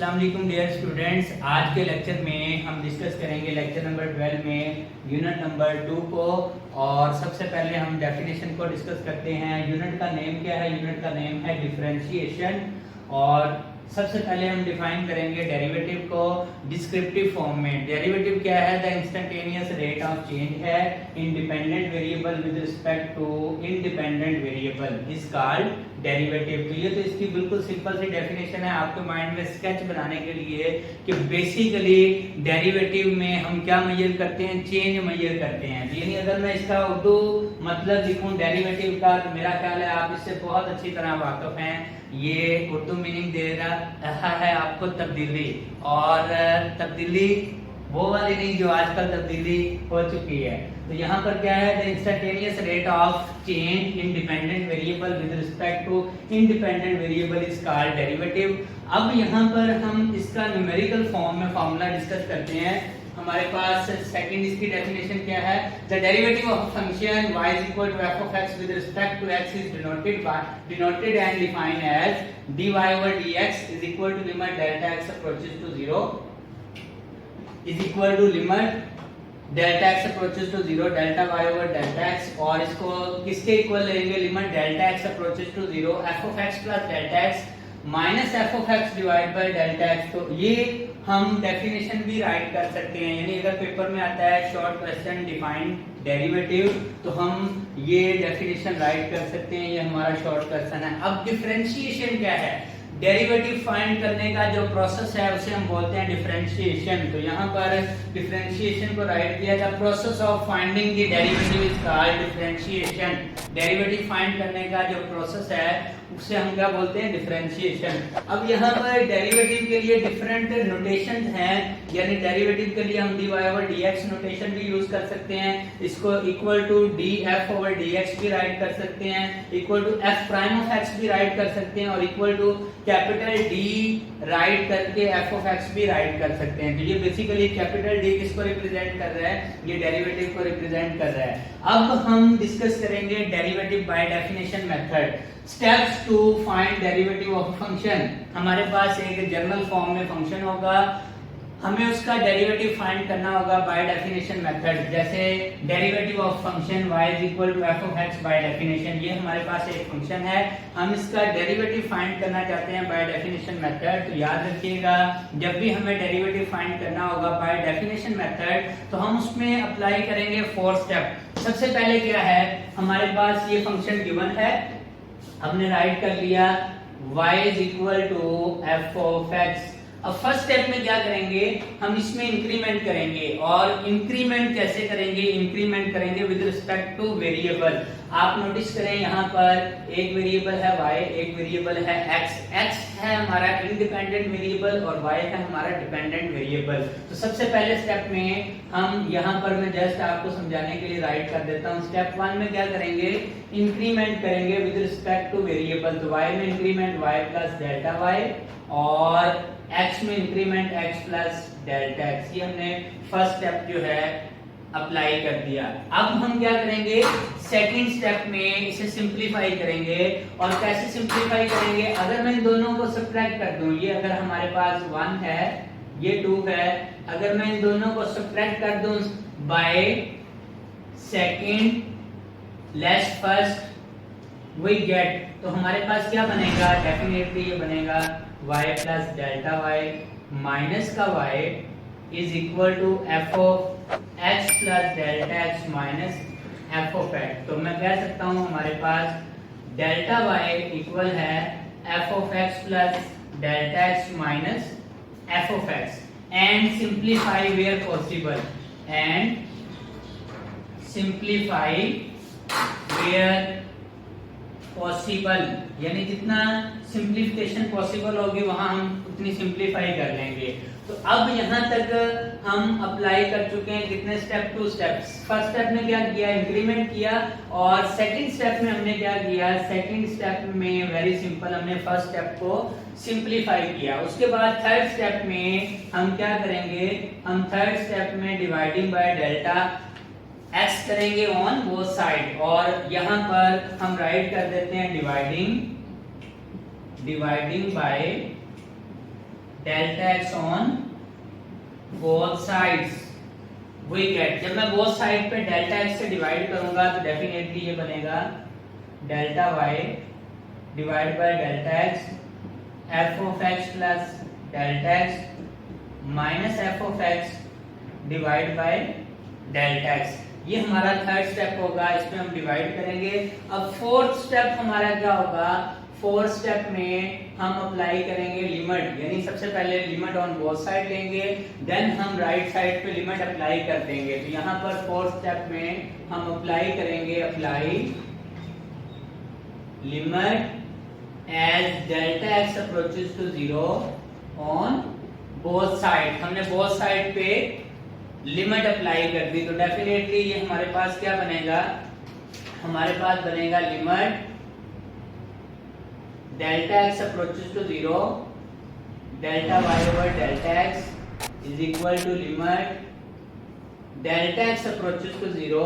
अस्सलाम वालेकुम dear students. आज के लेक्चर में हम डिस्कस करेंगे लेक्चर नंबर 12 में यूनिट नंबर 2 को। और सबसे पहले हम डेफिनेशन को डिस्कस करते हैं। यूनिट का नेम क्या है? यूनिट का नेम है डिफरेंशिएशन। और सबसे पहले हम डिफाइन करेंगे डेरिवेटिव को डिस्क्रिप्टिव फॉर्म में। डेरिवेटिव क्या है? The instantaneous rate of change है independent variable with respect to independent variable is called derivative. तो ये तो इसकी बिल्कुल सिंपल सी डेफिनेशन है आपके माइंड में स्केच बनाने के लिए कि बेसिकली डेरिवेटिव में हम क्या मेजर करते हैं? चेंज मेजर करते हैं। यानी अगर मैं इसका उर्दू मतलब लिखूं डेरिवेटिव का, तो मेरा ख्याल है आप इससे बहुत अच्छी तरह वाकिफ हैं। ये उर्दू मीनिंग दे रहा है आपको तब्दीली, और तब्दीली वो वाली नहीं जो आजकल तब्दीली हो चुकी है। तो यहाँ पर क्या है? The instantaneous rate of change independent variable with respect to independent variable is called derivative. अब यहाँ पर हम इसका न्यूमेरिकल फॉर्म में फॉर्मूला डिस्कस करते हैं। हमारे पास सेकंड इसकी डेफिनेशन क्या है? The derivative of function y is equal to f of x with respect to x is denoted and defined as dy over dx is equal to limit delta x approaches to 0 is equal to limit delta x approaches to 0 delta y over delta x। और इसको किसके equal लेंगे? Limit delta x approaches to 0 f of x plus delta x minus f of x divide by delta x. तो ये हम definition भी write कर सकते हैं। यानी अगर पेपर में आता है शॉर्ट क्वेश्चन डिफाइन डेरिवेटिव, तो हम ये डेफिनेशन राइट कर सकते हैं। ये हमारा शॉर्ट क्वेश्चन है। अब डिफरेंशिएशन क्या है? डेरिवेटिव फाइंड करने का जो प्रोसेस है उसे हम बोलते हैं डिफरेंशिएशन। तो यहाँ पर डिफरेंशिएशन को राइट किया था। Process of finding the derivative is called differentiation. Derivative find करने का जो प्रोसेस है उसे हम क्या बोलते हैं? डिफरेंशिएशन। अब यहाँ पर डेरिवेटिव के लिए डिफरेंट नोटेशंस हैं। यानी डेरिवेटिव के लिए हम dy ओवर dx नोटेशन भी यूज कर सकते हैं। इसको equal to df over dx भी राइट कर सकते हैं, equal to f prime of x भी राइट कर सकते हैं, और equal to capital D write करके f ऑफ x भी राइट कर सकते हैं। तो ये बेसिकली कैपिटल D किसको रिप्रेजेंट कर रहा है? ये डेरिवेटिव को रिप्रेजेंट कर रहा है। अब हम डिस्कस करेंगे derivative by definition method. Steps to find derivative of function. हमारे पास एक जनरल फॉर्म में फंक्शन होगा, हमें उसका डेरिवेटिव फाइंड करना होगा बाय डेफिनेशन मेथड। जैसे derivative of function y is equal to f of x by definition. ये हमारे पास एक फंक्शन है, हम इसका डेरिवेटिव फाइंड करना चाहते हैं बाय डेफिनेशन मेथड। तो याद रखिएगा, जब भी हमें डेरिवेटिव फाइंड करना होगा बाय डेफिनेशन मेथड, तो हम उसमें अप्लाई करेंगे 4 स्टेप। सबसे पहले क्या है? हमारे पास ये फंक्शन गिवन है, हमने राइट कर लिया y is equal to f of x। अब फर्स्ट स्टेप में क्या करेंगे? हम इसमें इंक्रीमेंट करेंगे। और इंक्रीमेंट कैसे करेंगे? इंक्रीमेंट करेंगे विद रिस्पेक्ट टू वेरिएबल। आप नोटिस करें यहाँ पर एक वेरिएबल है y, एक वेरिएबल है x। x है हमारा इंडिपेंडेंट वेरिएबल और y है हमारा डिपेंडेंट वेरिएबल। तो सबसे पहले स्टेप में हम यहाँ पर मैं जस्ट आपको समझाने के लिए राइट कर देता हूँ। स्टेप 1 में क्या करेंगे? इंक्रीमेंट करेंगे विद रिस्पेक्ट टू वेरिएबल। तो y में increment y plus delta y, और x में increment x plus delta x। ये हमने फर्स्ट स्टेप जो है अप्लाई कर दिया। अब हम क्या करेंगे? सेकंड स्टेप में इसे सिंपलीफाई करेंगे। और कैसे सिंपलीफाई करेंगे? अगर मैं इन दोनों को सब्ट्रैक्ट कर दूं, ये अगर हमारे पास 1 है, ये 2 है, अगर मैं इन दोनों को सब्ट्रैक्ट कर दूं by second less first we get, तो हमारे पास क्या बनेगा? डेफिनेटली ये बनेगा y plus delta y minus का y is equal to f of x plus delta x minus f of x। तो मैं कह सकता हूं हमारे पास डेल्टा y इक्वल है f of x plus delta x minus f of x। And simplify where possible, and simplify where possible. यानी जितना सिंप्लीफिकेशन पॉसिबल होगी वहां हम उतनी सिंप्लीफाई कर लेंगे। तो अब यहाँ तक हम अप्लाई कर चुके हैं कितने स्टेप? 2 स्टेप्स। फर्स्ट स्टेप में क्या किया? इंक्रीमेंट किया। और सेकंड स्टेप में हमने क्या किया? सेकंड स्टेप में वेरी सिंपल, हमने फर्स्ट स्टेप को सिंप्लीफाई किया। उसके बाद थर्ड स्टेप में हम क्या करेंगे? हम थर्ड स्टेप में डिवाइडिंग बाय डेल्टा x करेंगे ऑन बोथ साइड, और यहाँ पर हम राइट कर देते हैं dividing by delta x on both sides we get, जब मैं बोथ साइड पे डेल्टा एक्स से डिवाइड करूंगा तो डेफिनेटली ये बनेगा delta y divide by delta x f of x plus delta x minus f of x divide by delta x. ये हमारा थर्ड स्टेप होगा, इसमें हम डिवाइड करेंगे। अब फोर्थ स्टेप हमारा क्या होगा, फोर्थ स्टेप में हम अप्लाई करेंगे लिमिट, यानी सबसे पहले लिमिट ऑन बोथ साइड लेंगे, देन हम राइट साइड पे लिमिट अप्लाई कर देंगे। तो यहाँ पर फोर्थ स्टेप में हम अप्लाई करेंगे, apply limit as delta x approaches to 0 on both side. हमने बोथ साइड पे लिमिट अप्लाई कर दी, तो डेफिनेटली ये हमारे पास क्या बनेगा, हमारे पास बनेगा limit delta x approaches to 0 delta y over delta x is equal to limit delta x approaches to 0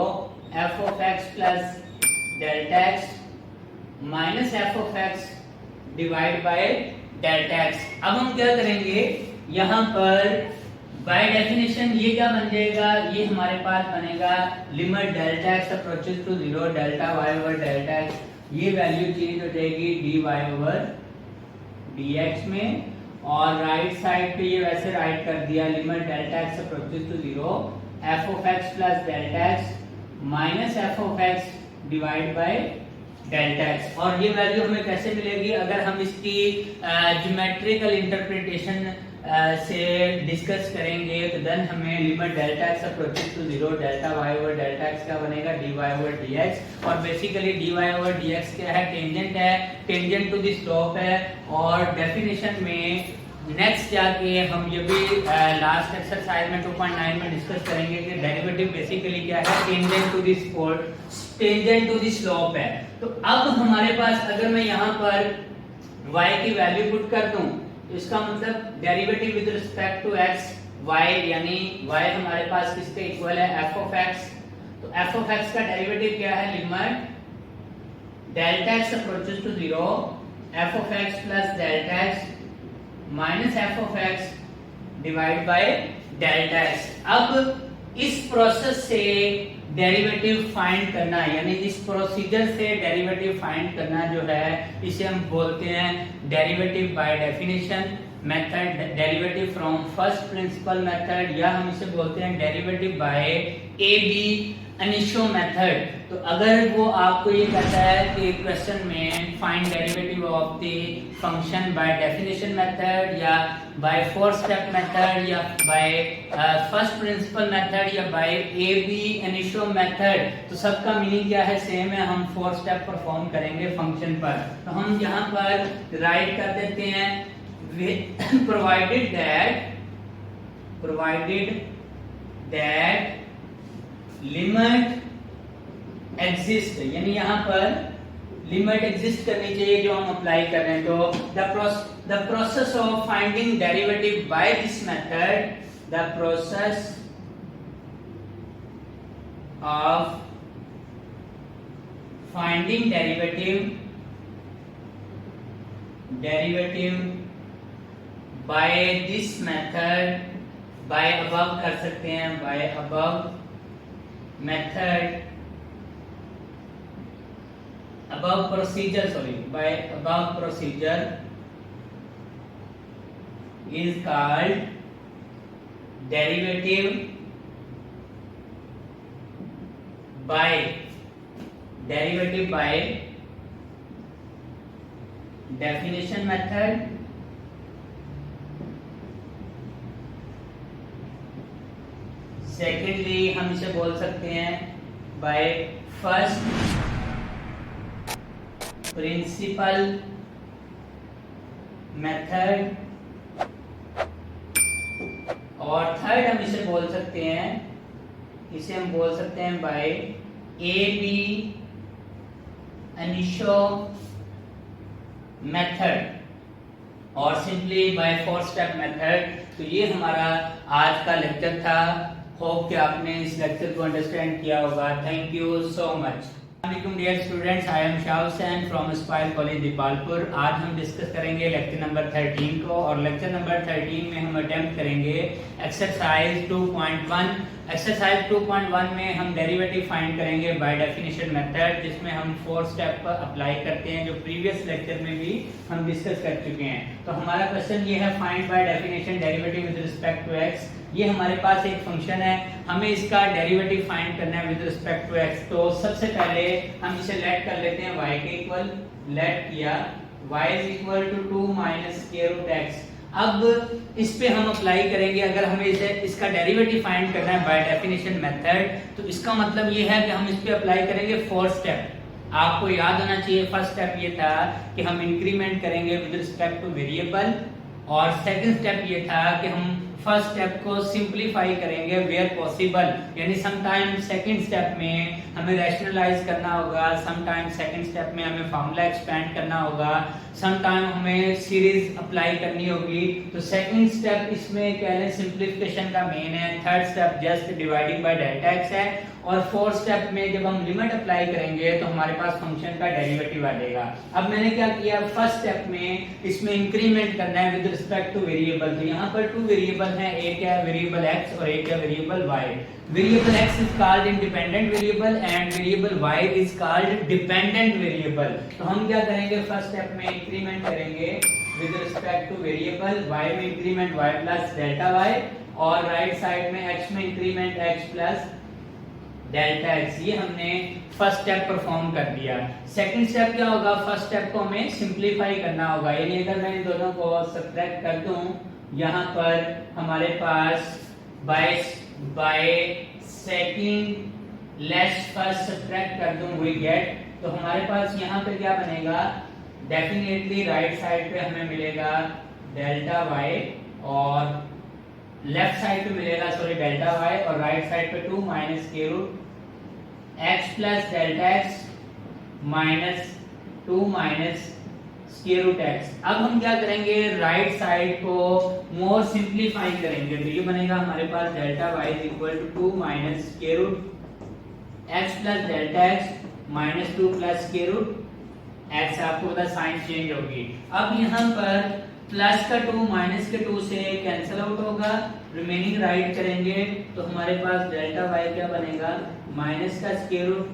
f of x plus delta x minus f of x divide by delta x. अब हम क्या करेंगे, यहाँ पर bye definition ये क्या बन जाएगा, ये हमारे पास बनेगा limit delta x approaches to 0 delta y over delta x, ये वैल्यू चेंज हो जाएगी dy ओवर dx में, और राइट साइड पे ये वैसे राइट कर दिया limit delta x approaches to 0 f of x plus delta x minus f of x divide by delta x। और ये वैल्यू हमें कैसे मिलेगी, अगर हम इसकी ज्योमेट्रिकल इंटरप्रिटेशन से डिस्कस करेंगे तो देन हमें limit delta x approaches to 0 delta y over delta x क्या बनेगा dy ओवर dx। और बेसिकली dy ओवर dx क्या है, टेंजेंट है, टेंजेंट टू द स्लोप है। और डेफिनेशन में नेक्स्ट जाके हम ये भी लास्ट एक्सरसाइज में 2.9 में डिस्कस करेंगे कि डेरिवेटिव बेसिकली क्या है, tangent to the slope, tangent to the slope है। तो अब हमारे पास अगर मैं यहाँ पर y की वैल्यू पुट कर दूं, इसका मतलब derivative with respect to x y, यानी y हमारे पास किसके इक्वल है, f ऑफ x। तो f ऑफ x का डेरिवेटिव क्या है, limit delta x approaches to 0 f of x plus delta x minus f of x divide by delta x। अब इस प्रोसेस से डेरिवेटिव फाइंड करना, यानी इस प्रोसीजर से डेरिवेटिव फाइंड करना जो है, इसे हम बोलते हैं derivative by definition method, derivative from first principle method, या हम इसे बोलते हैं derivative by ab initio method. तो अगर वो आपको ये कहता है कि क्वेश्चन में find derivative of the function by definition method, या बाय फोर स्टेप मेथड, या बाय फर्स्ट प्रिंसिपल मेथड, या bye ab initio method, तो सबका मीनिंग क्या है, सेम है, हम फोर स्टेप परफॉर्म करेंगे फंक्शन पर। तो हम यहाँ पर राइट कर देते हैं provided that limit exist, यानी यहाँ पर लिमिट एग्जिस्ट करनी चाहिए जो हम अप्लाई कर रहे हैं। तो the process of finding derivative by this method, the process of finding derivative by this method, by above कर सकते हैं, by above method, above procedure, sorry, by above procedure is called derivative by definition method, secondly हम इसे बोल सकते हैं by first principle method, और third हम इसे बोल सकते हैं, इसे हम बोल सकते हैं bye ab initio method, और simply by four step method. तो ये हमारा आज का लेक्चर था। होप कि आपने इस लेक्चर को अंडरस्टैंड किया होगा। Thank you so much. Assalamualaikum dear students, I am Shah Hussain from Aspire College Dipalpur. आज हम डिस्कस करेंगे लेक्चर नंबर 13 को और लेक्चर नंबर 13 में हम अटेम्प्ट करेंगे एक्सरसाइज 2.1। एक्सरसाइज 2.1 में हम डेरिवेटिव फाइंड करेंगे बाय डेफिनेशन मेथड, जिसमें हम 4 स्टेप पर अप्लाई करते हैं जो प्रीवियस लेक्चर में भी हम डिस्कस कर चुके हैं। तो हमारा क्वेश्चन ये है, find by definition derivative with respect to x. ये हमारे पास एक फंक्शन है, हमें इसका डेरिवेटिव फाइंड करना है विद रिस्पेक्ट टू एक्स। तो सबसे पहले हम इसे लेट कर लेते हैं y के इक्वल। लेट किया y is equal to 2 minus square root x। अब इस पे हम अप्लाई करेंगे, अगर हमें इसे इसका डेरिवेटिव फाइंड करना है बाय डेफिनेशन मेथड, तो इसका मतलब ये है कि हम इस पे अप्लाई करेंगे 4 स्टेप। आपको याद होना चाहिए, फर्स्ट स्टेप ये था कि हम इंक्रीमेंट करेंगे विद रिस्पेक्ट टू वेरिएबल, और सेकंड स्टेप ये था कि हम फर्स्ट स्टेप को सिंपलीफाई करेंगे वेयर पॉसिबल, यानी समटाइम सेकंड स्टेप में हमें रैशनलाइज करना होगा, समटाइम सेकंड स्टेप में हमें फार्मूला एक्सपेंड करना होगा, समटाइम हमें सीरीज अप्लाई करनी होगी। तो सेकंड स्टेप इसमें कह लें सिंपलीफिकेशन का मेन है, third step just dividing by delta x है, और फोर्थ स्टेप में जब हम लिमिट अप्लाई करेंगे तो हमारे पास फंक्शन का डेरिवेटिव आ जाएगा। अब मैंने क्या किया, फर्स्ट स्टेप में इसमें इंक्रीमेंट करना है विद रिस्पेक्ट टू वेरिएबल। तो यहाँ पर 2 वेरिएबल हैं, एक है वेरिएबल x और एक है variable y। Variable x is called independent variable and variable y is called dependent variable. तो हम क्या करेंगे, फर्स्ट स्टेप में इंक्रीमेंट करेंगे with respect two variable, y में increment y plus delta y, और राइट साइड में x में increment x plus delta x। ये हमने फर्स्ट स्टेप परफॉर्म कर दिया। सेकंड स्टेप क्या होगा, फर्स्ट स्टेप को हमें सिंपलीफाई करना होगा, यानी अगर मैं इन दोनों को सब्ट्रैक्ट कर दूं, यहाँ पर हमारे पास by second less first subtract कर दूं वी गेट, तो हमारे पास यहाँ पे क्या बनेगा, डेफिनेटली राइट साइड पे हमें मिलेगा डेल्टा y, और लेफ्ट साइड पे मिलेगा डेल्टा y, और राइट साइड पे 2 minus square root x plus delta x minus 2 minus square root x। अब हम क्या करेंगे, राइट साइड को मोर सिंपलीफाई करेंगे, तो ये बनेगा हमारे पास delta y is equal to 2 minus square root x plus delta x minus 2 plus square root x। आपको पता साइन चेंज होगी। अब यहाँ पर प्लस का 2 माइनस के 2 से कैंसिल आउट होगा, रिमेनिंग राइट करेंगे तो हमारे पास डेल्टा y क्या बनेगा, माइनस का square root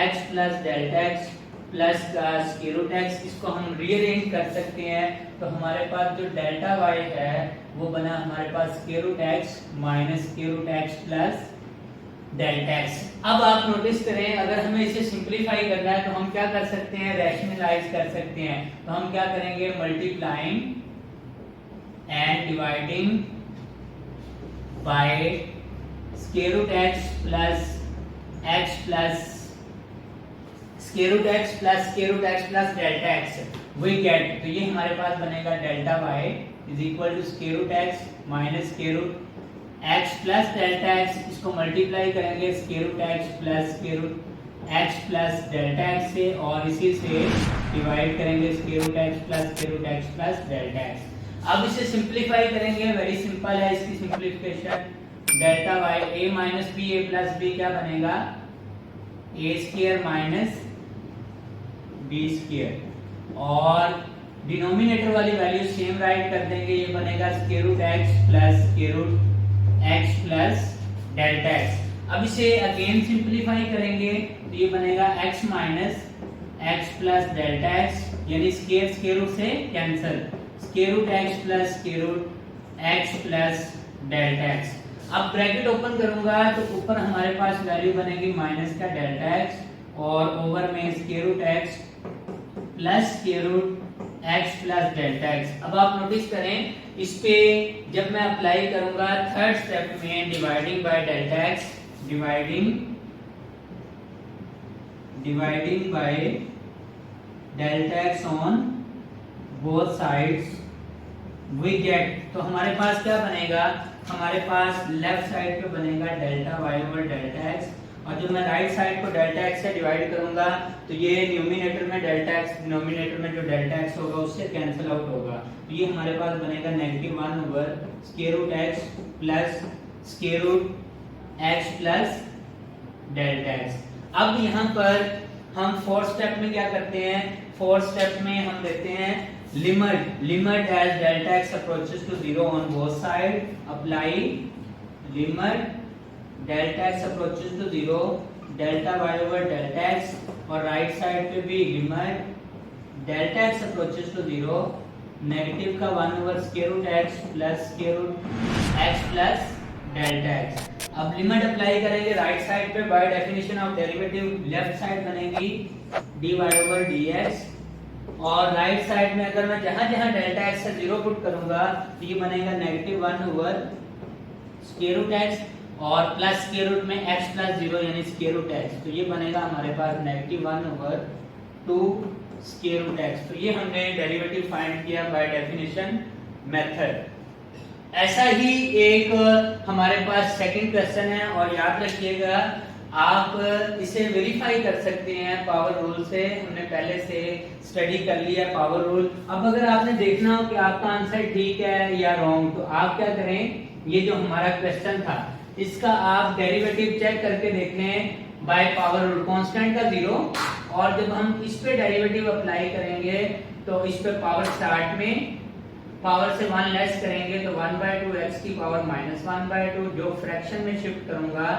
x plus delta x plus का स्क्वायर रूट x। इसको हम रीअरेंज कर सकते हैं, तो हमारे पास जो डेल्टा y है वो बना हमारे पास square root x minus square root x plus delta x। अब आप नोटिस करें, अगर हमें इसे सिंपलीफाई करना है तो हम क्या कर सकते हैं, रैशनलाइज कर सकते हैं। तो हम क्या करेंगे, multiplying and dividing by square root x plus x plus square root x plus square root x plus delta x we get. तो ये हमारे पास बनेगा delta y is equal to square root x minus square root x plus delta x। इसको multiply करेंगे square root x plus square root x plus delta x से, और इसी से डिवाइड करेंगे square root x plus square root x plus delta x। अब इसे simplify करेंगे, वेरी सिंपल है इसकी simplification. Delta y a minus b a plus b क्या बनेगा, a square minus b square, और डिनोमिनेटर वाली वैल्यू सेम राइट कर देंगे, ये बनेगा square root x plus square root x plus delta x। अब इसे अगेन सिंपलीफाई करेंगे तो ये बनेगा x minus x plus delta x, यानी स्क्वायर स्क्वायर रूट से cancel, square root x plus square root x plus delta x। अब bracket open करूंगा तो ऊपर हमारे पास वैल्यू बनेगी माइनस का डेल्टा x, और ओवर में square root x plus square root x plus delta x। अब आप नोटिस करें, इस पे जब मैं अप्लाई करूंगा थर्ड स्टेप में dividing by delta x, dividing by delta x on both sides we get. तो हमारे पास क्या बनेगा, हमारे पास लेफ्ट साइड पे बनेगा delta y over delta x, और जब मैं राइट साइड को डेल्टा x से डिवाइड करूंगा तो ये न्यूमिनेटर में डेल्टा x, डिनोमिनेटर में जो डेल्टा x होगा उससे कैंसिल आउट होगा, तो ये हमारे पास बनेगा -1 over square root x plus square root x plus delta x। अब यहाँ पर हम फोर्थ स्टेप में क्या करते हैं, फोर्थ स्टेप में हम देते हैं limit as delta x approaches to 0 on both side, apply limit delta x approaches to 0 delta y over delta x, और राइट साइड पे भी limit delta x approaches to 0 negative का 1 over square root x plus square root x plus delta x. अब limit apply करेंगे right side पे, by definition of derivative left side बनेगी dy over dx, और right side में अगर मैं जहां जहां डेल्टा एक्स से 0 पुट करूंगा तो ये बनेगा negative 1 over square root x, और प्लस स्क्वायर रूट में x प्लस 0 यानी स्क्वायर रूट एक्स, तो ये बनेगा हमारे पास negative 1 over 2 square root x. तो ये हमने डेरिवेटिव फाइंड किया बाय डेफिनेशन मेथड। ऐसा ही एक हमारे पास सेकंड क्वेश्चन है, और याद रखिएगा आप इसे वेरीफाई कर सकते हैं पावर रूल से, हमने पहले से स्टडी कर लिया पावर रूल। अब अगर आपने देखना हो कि आपका आंसर ठीक है या रॉन्ग, तो आप क्या करें, ये जो हमारा क्वेश्चन था इसका आप डेरिवेटिव चेक करके देख लें बाय पावर रूल, कांस्टेंट का 0, और जब हम इस पे डेरिवेटिव अप्लाई करेंगे तो इस पे पावर स्टार्ट में पावर से 1 लेस करेंगे तो 1/2 x की पावर -1/2, जो फ्रैक्शन में शिफ्ट करूंगा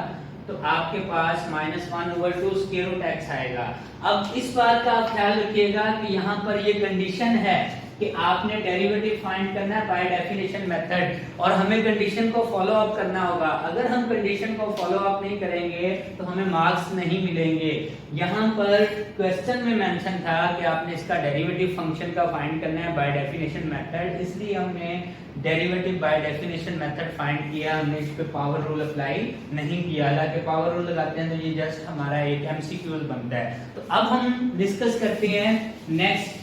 तो आपके पास -1 ओवर 2 स्क्वायर रूट x आएगा। अब इस बात का आप ख्याल रखिएगा कि यहाँ पर ये कंडीशन है कि आपने डेरिवेटिव फाइंड करना है बाय डेफिनेशन मेथड, और हमें कंडीशन को फॉलो अप करना होगा। अगर हम कंडीशन को फॉलो अप नहीं करेंगे तो हमें मार्क्स नहीं मिलेंगे। यहाँ पर क्वेश्चन में मेंशन था कि आपने इसका डेरिवेटिव फंक्शन का फाइंड करना है बाय डेफिनेशन मेथड, इसलिए हमने derivative by definition method find किया, हमने इस पे पावर रूल अप्लाई नहीं किया। हालांकि पावर रूल लगाते हैं तो ये जस्ट हमारा एक एमसीक्यू बनता है। तो अब हम डिस्कस करते हैं नेक्स्ट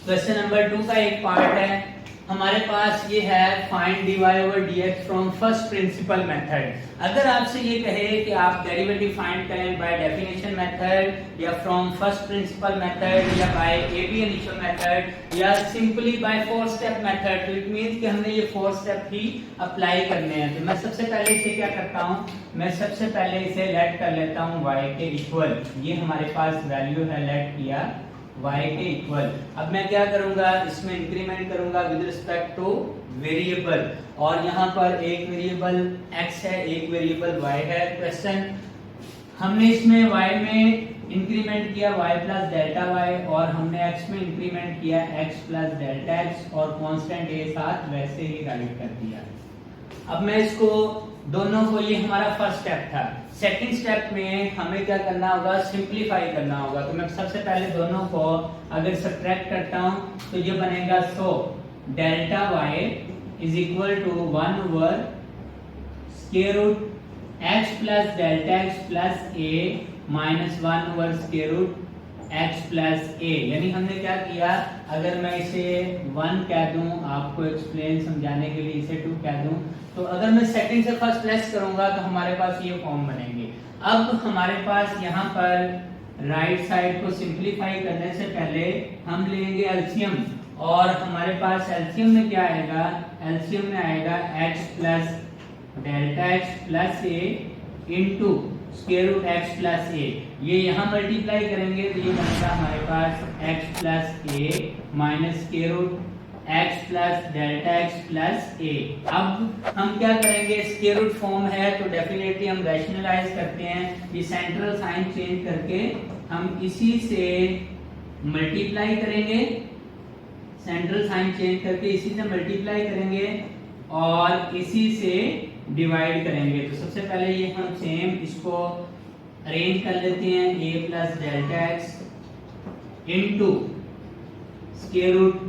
क्वेश्चन नंबर 2 का एक पार्ट है हमारे पास, ये है find dy over dx from first principle method. अगर आपसे ये कहे कि आप डेरिवेटिव फाइंड करें बाय डेफिनेशन मेथड या फ्रॉम फर्स्ट प्रिंसिपल मेथड या बाय ab इनिशियल मेथड या सिंपली बाय 4 स्टेप मेथड, तो इट मींस कि हमने ये 4 स्टेप ही अप्लाई करने हैं। तो मैं सबसे पहले इसे क्या करता हूं, मैं सबसे पहले इसे लेट कर लेता हूं y के इक्वल, ये हमारे पास वैल्यू है, लेट किया y के इक्वल। अब मैं क्या करूंगा, इसमें इंक्रीमेंट करूंगा विद रिस्पेक्ट टू वेरिएबल, और यहाँ पर एक वेरिएबल x है, एक वेरिएबल y है। क्वेश्चन हमने इसमें y में इंक्रीमेंट किया y प्लस डेल्टा y, और हमने x में इंक्रीमेंट किया x प्लस डेल्टा x, और कांस्टेंट a साथ वैसे ही राइट कर दिया। अब मैं इसको दोनों को, ये हमारा फर्स्ट स्टेप था। सेकंड स्टेप में हमें क्या करना होगा, सिंपलीफाई करना होगा। तो मैं सबसे पहले दोनों को अगर सब्ट्रैक्ट करता हूं तो ये बनेगा, so delta y is equal to 1 over square root x plus delta x plus a minus 1 over square root x plus a। यानी हमने क्या किया, अगर मैं इसे 1 कह दूं, आपको एक्सप्लेन समझाने के लिए इसे 2 कह दूं, तो अगर मैं सेकंड से फर्स्ट लेस करूंगा तो हमारे पास ये फॉर्म बनेंगे। अब हमारे पास यहाँ पर राइट साइड को सिंपलीफाई करने से पहले हम लेंगे एलसीएम, और हमारे पास एलसीएम में क्या आएगा, एलसीएम में आएगा x plus delta x plus a into square root x plus a। ये यहाँ मल्टीप्लाई करेंगे तो ये बनेगा हमारे पास x plus a minus square root x plus delta x plus a। अब हम क्या करेंगे, स्क्वायर रूट फॉर्म है तो डेफिनेटली हम रैशनलाइज करते हैं, ये सेंट्रल साइन चेंज करके हम इसी से मल्टीप्लाई करेंगे, सेंट्रल साइन चेंज करके इसी से मल्टीप्लाई करेंगे और इसी से डिवाइड करेंगे। तो सबसे पहले ये हम सेम इसको अरेंज कर लेते हैं, a plus delta x into square root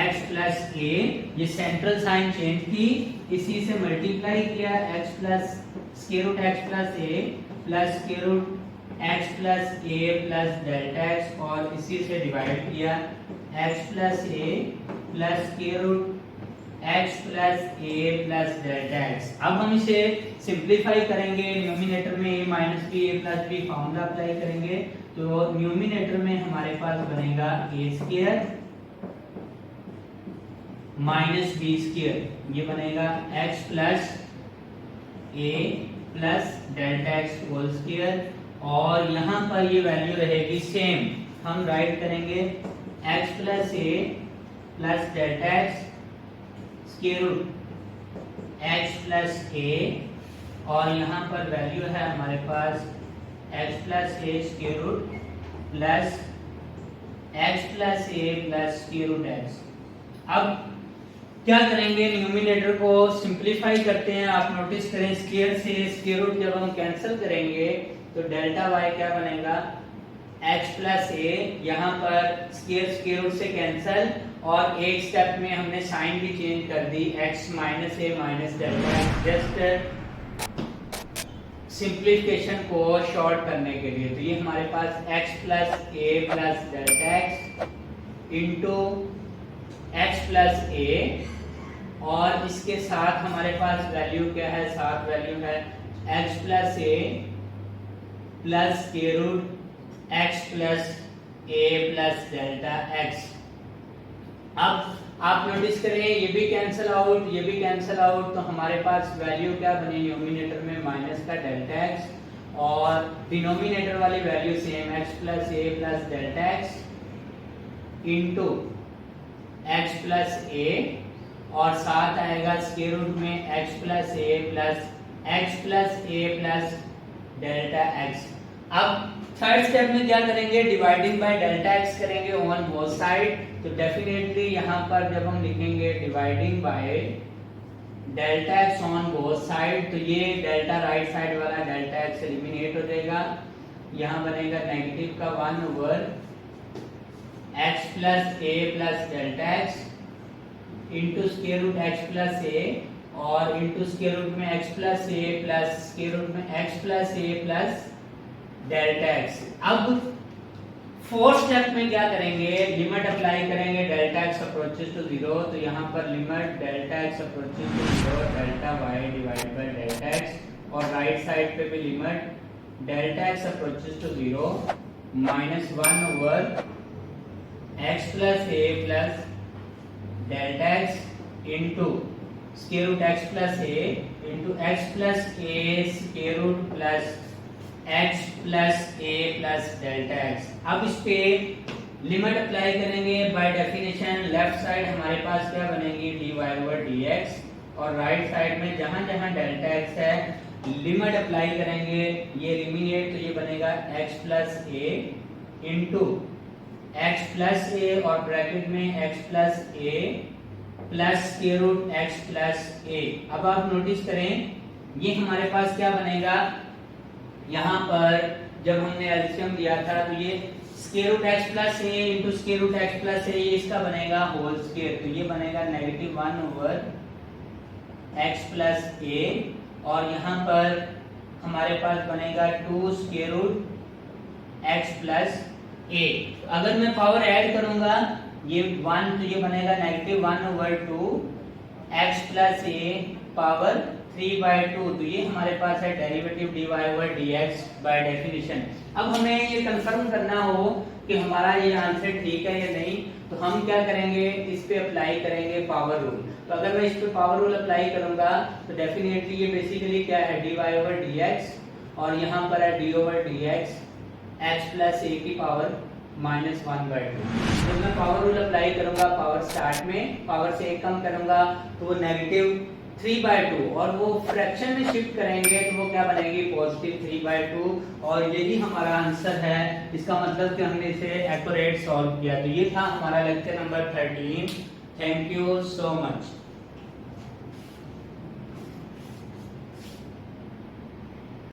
x plus a, ये सेंट्रल साइन चेंज की, इसी से मल्टीप्लाई किया x plus square root x plus a plus square root x plus a plus delta x, और इसी से डिवाइड किया x plus a plus square root x plus a plus delta x। अब हम इसे सिंप्लीफाई करेंगे, numerator में a minus b a plus b formula apply करेंगे, तो न्यूमिनेटर में हमारे पास बनेगा a square minus b square, ये बनेगा x plus a plus delta x whole square, और यहाँ पर ये वैल्यू रहेगी सेम। हम राइट करेंगे x plus a plus delta x square root x plus a, और यहाँ पर वैल्यू है हमारे पास x plus a square root plus x plus a plus square root x। अब क्या करेंगे, न्यूमिनेटर को सिंपलीफाई करते हैं। आप नोटिस करें स्क्वायर से स्क्वायर रूट जब हम कैंसिल करेंगे तो डेल्टा y क्या बनेगा, x प्लस ए, यहाँ पर स्क्वायर रूट से कैंसिल, और एक स्टेप में हमने साइन भी चेंज कर दी, x minus a minus delta x, just simplification को शॉर्ट करने के लिए। तो ये हमारे पास x plus a plus delta x into x plus a, और इसके साथ हमारे पास वैल्यू क्या है, साथ वैल्यू है x plus a plus square root x plus a plus delta x. अब आप नोटिस करें ये भी कैंसिल आउट, ये भी कैंसिल आउट, तो हमारे पास वैल्यू क्या बनी न्यूमिनेटर में माइनस का डेल्टा एक्स, और डिनोमिनेटर वाली value same x plus a plus delta x into x plus a, और साथ आएगा स्क्वायर रूट में x plus a plus delta x. अब थर्ड स्टेप में क्या करेंगे, डिवाइडिंग बाय डेल्टा एक्स करेंगे ऑन बोथ साइड। तो डेफिनेटली यहाँ पर जब हम लिखेंगे dividing by delta x on both side, तो ये डेल्टा राइट साइड वाला डेल्टा एक्स एलिमिनेट हो जाएगा। यहाँ बनेगा नेगेटिव का 1 over x plus a plus delta x into square root x plus a, और इंटू स्क्वायर रूट में x plus a plus square root में x plus a plus delta x. अब fourth step में क्या करेंगे, limit apply करेंगे delta x approaches to 0, तो यहाँ पर limit delta x approaches to 0 delta y divide by delta x, और राइट साइड पे भी limit delta x approaches to 0 minus 1 over x plus a plus delta x into square root x plus a into x plus a square root plus x plus a plus delta x. अब इस पे limit apply करेंगे by definition. Left side हमारे पास क्या बनेगी dy over dx, और right side में जहां जहां डेल्टा एक्स है लिमिट अप्लाई करेंगे, ये एलिमिनेट, तो ये बनेगा x plus a into x plus a, और ब्रैकेट में x plus a plus square root x plus a. अब आप नोटिस करें ये हमारे पास क्या बनेगा, यहाँ पर जब हमने एलसीएम लिया था तो ये square root x plus a into square root x plus a, ये इसका बनेगा होल स्क्वायर, तो ये बनेगा negative 1 over x plus a, और यहाँ पर हमारे पास बनेगा 2 square root x plus a. अगर मैं पावर ऐड करूंगा ये 1, तो ये बनेगा नेगेटिव 1 ओवर 2 x प्लस ए पावर 3/2, तो ये हमारे पास है derivative dy over dx by definition. अब हमें ये कंफर्म करना हो कि हमारा ये आंसर ठीक है या नहीं, तो हम क्या करेंगे, इस पे अप्लाई करेंगे पावर रूल। तो अगर मैं इस पे पावर रूल अप्लाई करूंगा तो डेफिनेटली ये बेसिकली क्या है dy ओवर dx, और यहाँ पर है d over dx x plus a की पावर -1/2। जब मैं पावर रूल अप्लाई करूंगा पावर स्टार्ट में पावर से 1 कम करूंगा तो वो नेगेटिव 3/2, और वो फ्रैक्शन में शिफ्ट करेंगे तो वो क्या बनेगी पॉजिटिव 3/2, और यही हमारा आंसर है। इसका मतलब कि हमने इसे एक्यूरेट सॉल्व किया। तो ये था हमारा lecture number 13। Thank you so much.